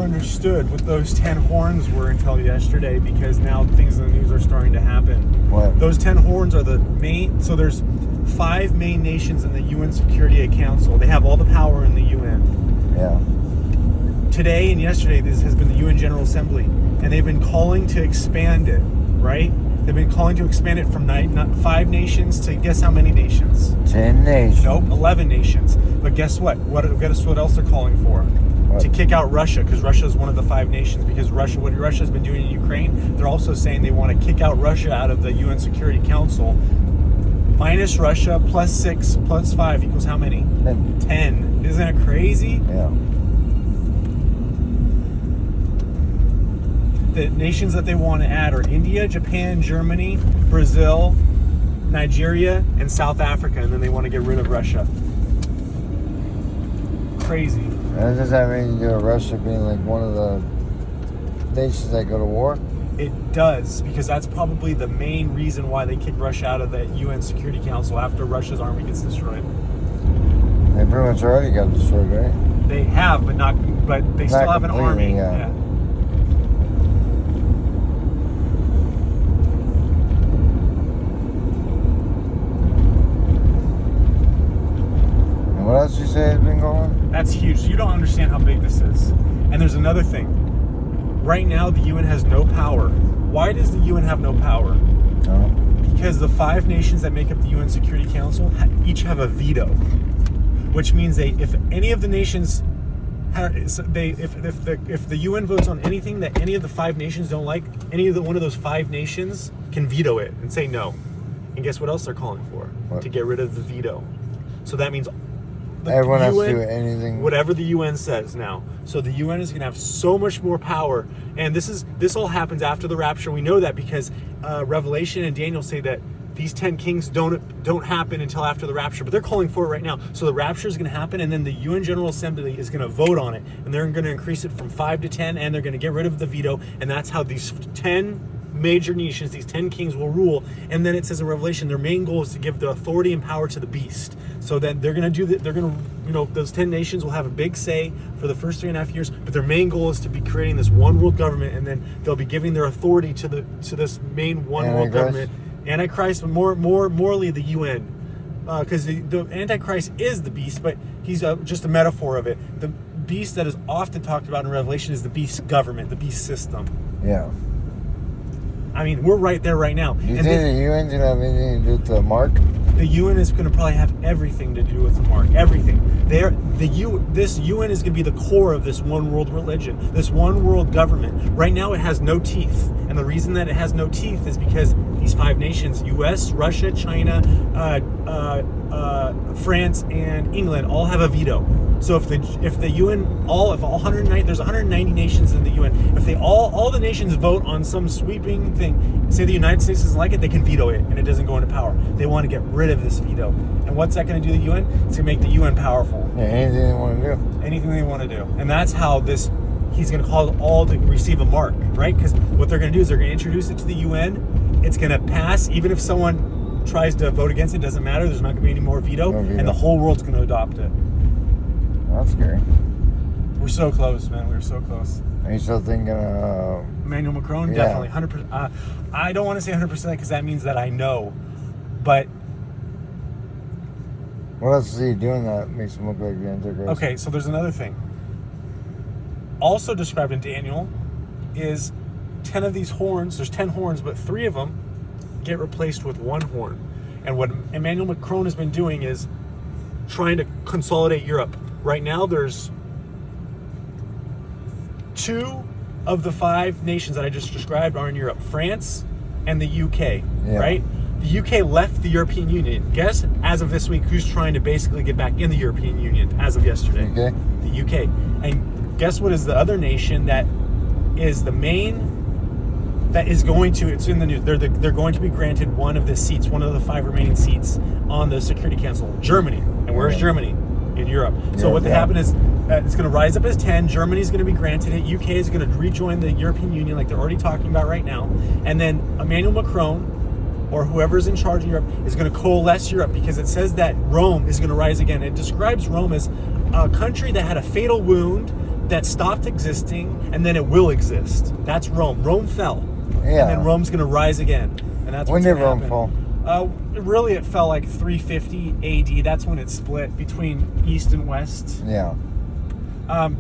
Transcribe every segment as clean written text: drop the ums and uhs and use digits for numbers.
understood what those 10 horns were until yesterday, because now things in the news are starting to happen. What? Those 10 horns are the main. So there's 5 main nations in the UN Security Council. They have all the power in the UN. Yeah. Today and yesterday, this has been the UN General Assembly, and they've been calling to expand it, right? They've been calling to expand it from 5 nations to guess how many nations? 10 nations. Nope, 11 nations. But guess what? Guess what else they're calling for? What? To kick out Russia, because Russia is one of the 5 nations. Because what Russia's been doing in Ukraine, they're also saying they want to kick out Russia out of the UN Security Council. Minus Russia, plus 6, plus 5 equals how many? 10. Isn't that crazy? Yeah. The nations that they want to add are India, Japan, Germany, Brazil, Nigeria, and South Africa, and then they want to get rid of Russia. Crazy. And does that have anything to do with Russia being like one of the nations that go to war? It does, because that's probably the main reason why they kick Russia out of the UN Security Council after Russia's army gets destroyed. They pretty much already got destroyed, right? They have, but they still have an completely, army. yeah. What else you say has been going on? That's huge. You don't understand how big this is. And there's another thing. Right now, the UN has no power. Why does the UN have no power? No. Because the 5 nations that make up the UN Security Council each have a veto, which means if any of the nations, if the UN votes on anything that any of the 5 nations don't like, one of those 5 nations can veto it and say no. And guess what else they're calling for? What? To get rid of the veto. So that means Everyone has to do anything. Whatever the UN says now. So the UN is going to have so much more power. And this all happens after the rapture. We know that because Revelation and Daniel say that these 10 kings don't happen until after the rapture. But they're calling for it right now. So the rapture is going to happen, and then the UN General Assembly is going to vote on it. And they're going to increase it from 5 to 10, and they're going to get rid of the veto. And that's how these 10 major nations, these 10 kings will rule. And then it says in Revelation, their main goal is to give the authority and power to the beast. So then they're going to do that. They're going to, those 10 nations will have a big say for the first 3.5 years, but their main goal is to be creating this one world government, and then they'll be giving their authority to this main one world government. Antichrist, but morally the UN, because the Antichrist is the beast, but he's just a metaphor of it. The beast that is often talked about in Revelation is the beast government, the beast system. Yeah. I mean, we're right there right now. You think the UN's going to have anything to do with the mark? The UN is going to probably have everything to do with the mark. Everything. This UN is going to be the core of this one world religion, this one world government. Right now it has no teeth. And the reason that it has no teeth is because these 5 nations, US, Russia, China, France, and England all have a veto. So if the UN, if 190, there's 190 nations in the UN, if all the nations vote on some sweeping thing, say the United States doesn't like it, they can veto it and it doesn't go into power. They want to get rid of this veto. And what's that going to do to the UN? It's going to make the UN powerful. Yeah, anything they want to do. Anything they want to do. And that's how he's going to cause all to receive a mark, right? Because what they're going to do is they're going to introduce it to the UN. It's going to pass, even if someone tries to vote against it, doesn't matter. There's not going to be any more veto. And the whole world's going to adopt it. That's scary. We're so close, man. We're so close. Are you still thinking Emmanuel Macron? Yeah. Definitely. 100%. I don't want to say 100% because that means that I know. But what else is he doing that makes him look like the Antichrist? okay, so there's another thing. Also described in Daniel is 10 of these horns. There's 10 horns, but 3 of them get replaced with 1 horn. And what Emmanuel Macron has been doing is trying to consolidate Europe. Right now, there's 2 of the 5 nations that I just described are in Europe. France and the UK, right? The UK left the European Union. Guess, as of this week, who's trying to basically get back in the European Union as of yesterday? Okay. The UK. And guess what is the other nation that is the main, that is going to, it's in the news, they're going to be granted one of the seats, one of the 5 remaining seats on the Security Council. Germany. And where's Germany? In Europe. So what happened is it's going to rise up as 10. Germany's going to be granted it. UK is going to rejoin the European Union like they're already talking about right now. And then Emmanuel Macron, or whoever's in charge of Europe, is going to coalesce Europe, because it says that Rome is going to rise again. It describes Rome as a country that had a fatal wound that stopped existing, and then it will exist. That's Rome. Rome fell, Yeah. and then Rome's going to rise again, and that's When what's did gonna Rome happen. fall? Really, it fell like 350 AD. That's when it split between East and West. Yeah.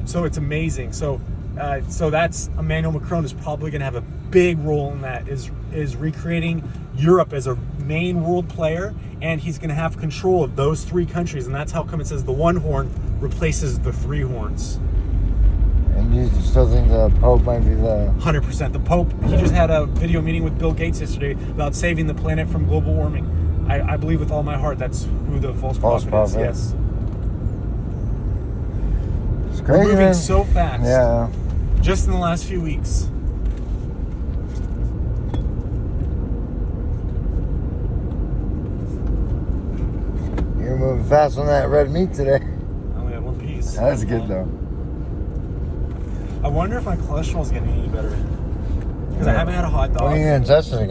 So it's amazing. So that's Emmanuel Macron is probably going to have a big role in that. Is recreating Europe as a main world player, and he's going to have control of those three countries, and that's how come it says the one horn replaces the three horns. And you still think the Pope might be the... 100%. The Pope, he just had a video meeting with Bill Gates yesterday about saving the planet from global warming. I believe with all my heart that's who the false prophet is. prophet. Yes. It's We're crazy, moving man. so fast. Yeah. Just in the last few weeks. You're moving fast on that red meat today. I only had one piece. That's good, though. I wonder if my cholesterol is getting any better. Because I haven't had a hot dog. When are you going to test it again?